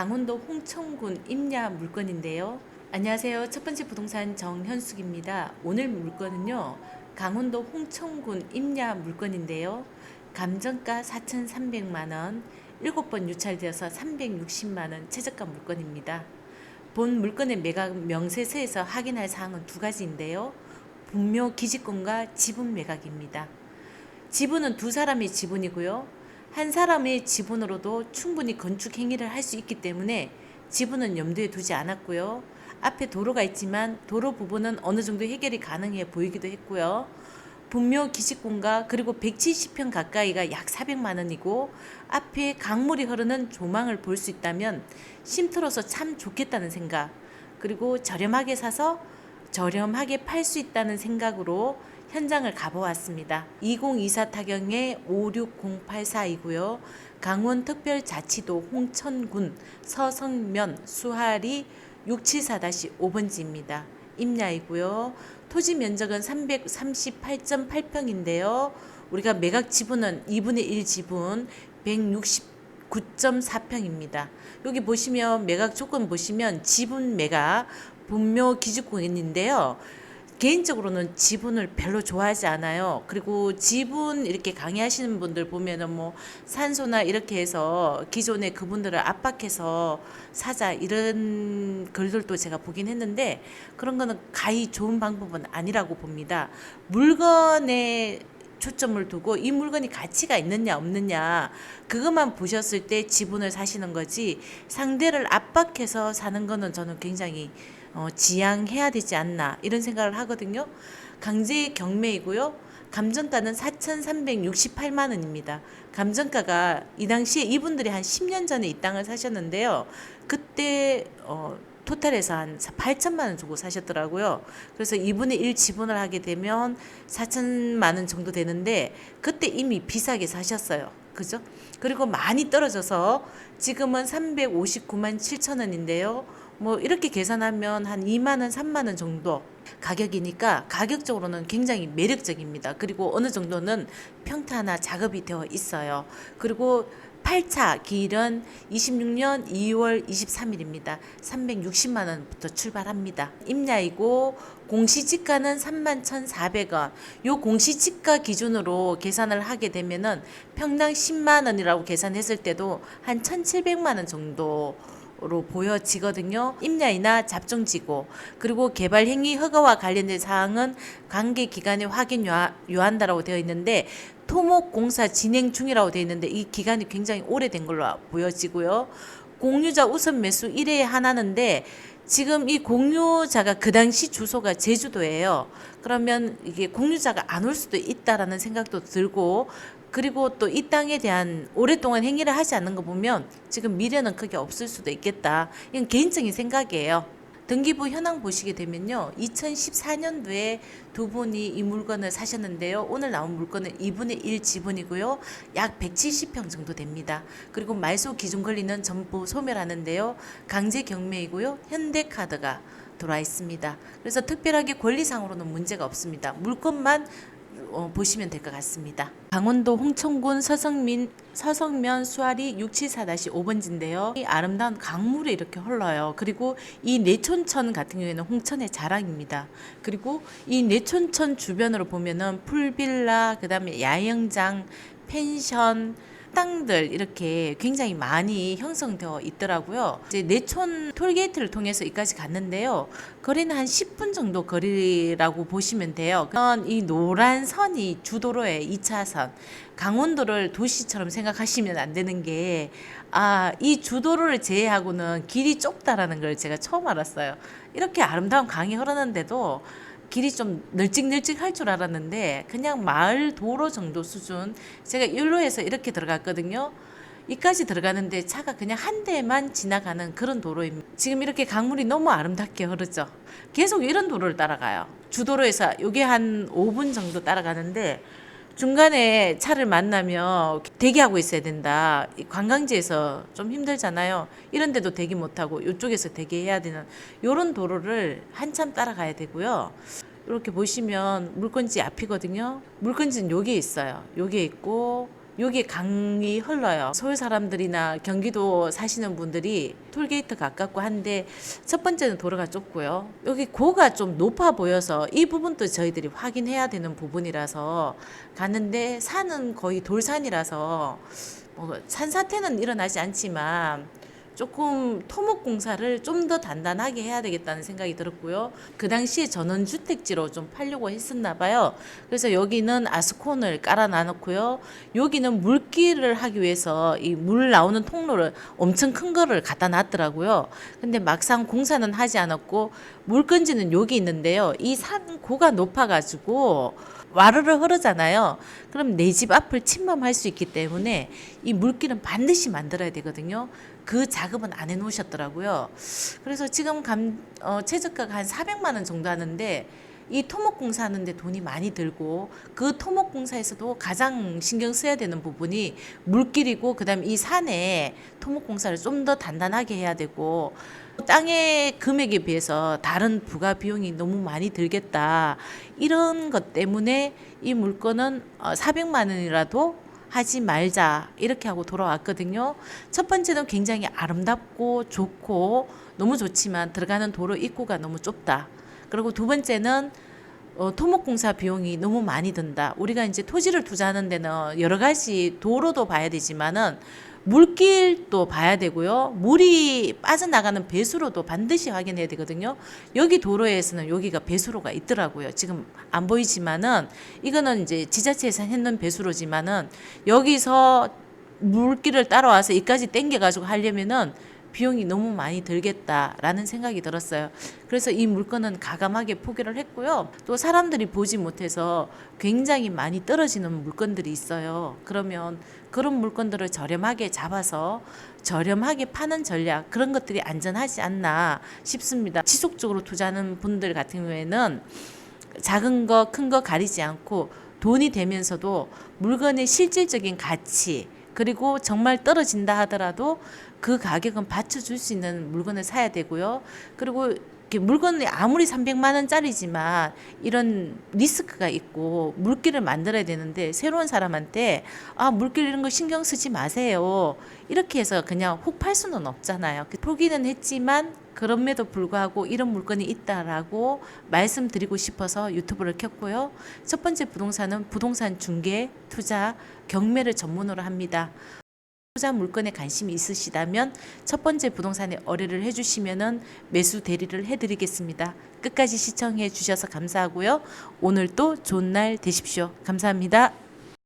강원도 홍천군 임야 물건인데요. 안녕하세요. 첫 번째 부동산 정현숙입니다. 오늘 물건은요. 강원도 홍천군 임야 물건인데요. 감정가 4,300만 원, 7번 유찰되어서 360만 원 최저가 물건입니다. 본 물건의 매각 명세서에서 확인할 사항은 두 가지인데요. 분묘 기지권과 지분 매각입니다. 지분은 두 사람의 지분이고요. 한 사람의 지분으로도 충분히 건축 행위를 할 수 있기 때문에 지분은 염두에 두지 않았고요. 앞에 도로가 있지만 도로 부분은 어느 정도 해결이 가능해 보이기도 했고요. 분묘 기지권과 그리고 170평 가까이가 약 400만 원이고 앞에 강물이 흐르는 조망을 볼 수 있다면 쉼터로서 참 좋겠다는 생각, 그리고 저렴하게 사서 저렴하게 팔 수 있다는 생각으로 현장을 가보았습니다. 2024 타경의 560842이고요. 강원특별자치도 홍천군 서성면 수하리 674-5번지입니다. 임야이고요. 토지 면적은 338.8평인데요. 우리가 매각 지분은 2분의 1 지분 169.4평입니다. 여기 보시면 매각 조건 보시면 지분 매각 분묘 기준권인데요. 개인적으로는 지분을 별로 좋아하지 않아요. 그리고 지분 이렇게 강의하시는 분들 보면은 뭐 산소나 이렇게 해서 기존에 그분들을 압박해서 사자 이런 글들도 제가 보긴 했는데 그런 거는 가히 좋은 방법은 아니라고 봅니다. 물건에 초점을 두고 이 물건이 가치가 있느냐 없느냐 그것만 보셨을 때 지분을 사시는 거지 상대를 압박해서 사는 거는 저는 굉장히 지양해야 되지 않나 이런 생각을 하거든요. 강제 경매이고요. 감정가는 4,368만 원입니다. 감정가가 이 당시에 이분들이 한 10년 전에 이 땅을 사셨는데요. 그때 토탈에서 한 8천만 원 주고 사셨더라고요. 그래서 2분의 1 지분을 하게 되면 4천만 원 정도 되는데 그때 이미 비싸게 사셨어요. 그죠? 그리고 많이 떨어져서 지금은 359만 7천 원인데요. 뭐 이렇게 계산하면 한 2만 원, 3만 원 정도 가격이니까 가격적으로는 굉장히 매력적입니다. 그리고 어느 정도는 평탄화 작업이 되어 있어요. 그리고 8차 기일은 26년 2월 23일입니다. 360만 원부터 출발합니다. 임야이고 공시지가는 31,400원. 요 공시지가 기준으로 계산을 하게 되면은 평당 10만 원이라고 계산했을 때도 한 1,700만 원 정도 로 보여지거든요. 임야이나 잡종지구 그리고 개발행위 허가와 관련된 사항은 관계기관에 확인 요한다라고 되어 있는데 토목공사 진행 중이라고 되어 있는데 이 기간이 굉장히 오래된 걸로 보여지고요. 공유자 우선 매수 1회에 하나인데 지금 이 공유자가 그 당시 주소가 제주도예요. 그러면 이게 공유자가 안 올 수도 있다라는 생각도 들고 그리고 또 이 땅에 대한 오랫동안 행위를 하지 않는 거 보면 지금 미래는 크게 없을 수도 있겠다. 이건 개인적인 생각이에요. 등기부 현황 보시게 되면요. 2014년도에 두 분이 이 물건을 사셨는데요. 오늘 나온 물건은 2분의 1 지분이고요. 약 170평 정도 됩니다. 그리고 말소 기준 권리는 전부 소멸하는데요. 강제 경매이고요. 현대카드가 들어와 있습니다. 그래서 특별하게 권리상으로는 문제가 없습니다. 물건만 보시면 될 것 같습니다. 강원도 홍천군 서성면 수아리 674-5번지인데요. 이 아름다운 강물이 이렇게 흘러요. 그리고 이 내촌천 같은 경우에는 홍천의 자랑입니다. 그리고 이 내촌천 주변으로 보면은 풀빌라, 그 다음에 야영장, 펜션, 땅들 이렇게 굉장히 많이 형성되어 있더라고요. 이제 내촌 톨게이트를 통해서 여기까지 갔는데요. 거리는 한 10분 정도 거리라고 보시면 돼요. 이 노란 선이 주도로의 2차선. 강원도를 도시처럼 생각하시면 안 되는 게, 이 주도로를 제외하고는 길이 좁다라는 걸 제가 처음 알았어요. 이렇게 아름다운 강이 흐르는데도 길이 좀 널찍널찍할 줄 알았는데 그냥 마을 도로 정도 수준. 제가 일로에서 이렇게 들어갔거든요. 이까지 들어가는데 차가 그냥 한 대만 지나가는 그런 도로입니다. 지금 이렇게 강물이 너무 아름답게 흐르죠. 계속 이런 도로를 따라가요. 주도로에서 이게 한 5분 정도 따라가는데 중간에 차를 만나면 대기하고 있어야 된다. 관광지에서 좀 힘들잖아요. 이런 데도 대기 못하고 이쪽에서 대기해야 되는 이런 도로를 한참 따라가야 되고요. 이렇게 보시면 물건지 앞이거든요. 물건지는 여기에 있어요. 여기에 있고 여기 강이 흘러요. 서울 사람들이나 경기도 사시는 분들이 톨게이트 가깝고 한데 첫 번째는 도로가 좁고요. 여기 고가 좀 높아 보여서 이 부분도 저희들이 확인해야 되는 부분이라서 가는데 산은 거의 돌산이라서 뭐 산사태는 일어나지 않지만 조금 토목 공사를 좀 더 단단하게 해야 되겠다는 생각이 들었고요. 그 당시에 전원주택지로 좀 팔려고 했었나 봐요. 그래서 여기는 아스콘을 깔아 놔놓고요. 여기는 물길을 하기 위해서 이 물 나오는 통로를 엄청 큰 거를 갖다 놨더라고요. 근데 막상 공사는 하지 않았고 물건지는 여기 있는데요. 이 산고가 높아가지고 와르르 흐르잖아요. 그럼 내 집 앞을 침범할 수 있기 때문에 이 물길은 반드시 만들어야 되거든요. 그 작업은 안 해놓으셨더라고요. 그래서 지금 최저가가 한 400만 원 정도 하는데 이 토목공사 하는데 돈이 많이 들고 그 토목공사에서도 가장 신경 써야 되는 부분이 물길이고 그다음 이 산에 토목공사를 좀 더 단단하게 해야 되고 땅의 금액에 비해서 다른 부가 비용이 너무 많이 들겠다. 이런 것 때문에 이 물건은 400만 원이라도 하지 말자 이렇게 하고 돌아왔거든요. 첫 번째는 굉장히 아름답고 좋고 너무 좋지만 들어가는 도로 입구가 너무 좁다. 그리고 두 번째는 토목공사 비용이 너무 많이 든다. 우리가 이제 토지를 투자하는 데는 여러 가지 도로도 봐야 되지만은 물길도 봐야 되고요. 물이 빠져나가는 배수로도 반드시 확인해야 되거든요. 여기 도로에서는 여기가 배수로가 있더라고요. 지금 안 보이지만은 이거는 이제 지자체에서 했는 배수로지만은 여기서 물길을 따라와서 이까지 땡겨 가지고 하려면은 비용이 너무 많이 들겠다라는 생각이 들었어요. 그래서 이 물건은 가감하게 포기를 했고요. 또 사람들이 보지 못해서 굉장히 많이 떨어지는 물건들이 있어요. 그러면 그런 물건들을 저렴하게 잡아서 저렴하게 파는 전략, 그런 것들이 안전하지 않나 싶습니다. 지속적으로 투자하는 분들 같은 경우에는 작은 거, 큰 거 가리지 않고 돈이 되면서도 물건의 실질적인 가치, 그리고 정말 떨어진다 하더라도 그 가격은 받쳐줄 수 있는 물건을 사야 되고요. 그리고 물건이 아무리 300만 원짜리지만 이런 리스크가 있고 물길을 만들어야 되는데 새로운 사람한테 물길 이런 거 신경 쓰지 마세요. 이렇게 해서 그냥 훅 팔 수는 없잖아요. 포기는 했지만 그럼에도 불구하고 이런 물건이 있다라고 말씀드리고 싶어서 유튜브를 켰고요. 첫 번째 부동산은 부동산 중개, 투자, 경매를 전문으로 합니다. 투자 물건에 관심이 있으시다면 첫 번째 부동산에 의뢰를 해주시면은 매수 대리를 해드리겠습니다. 끝까지 시청해 주셔서 감사하고요. 오늘도 좋은 날 되십시오. 감사합니다.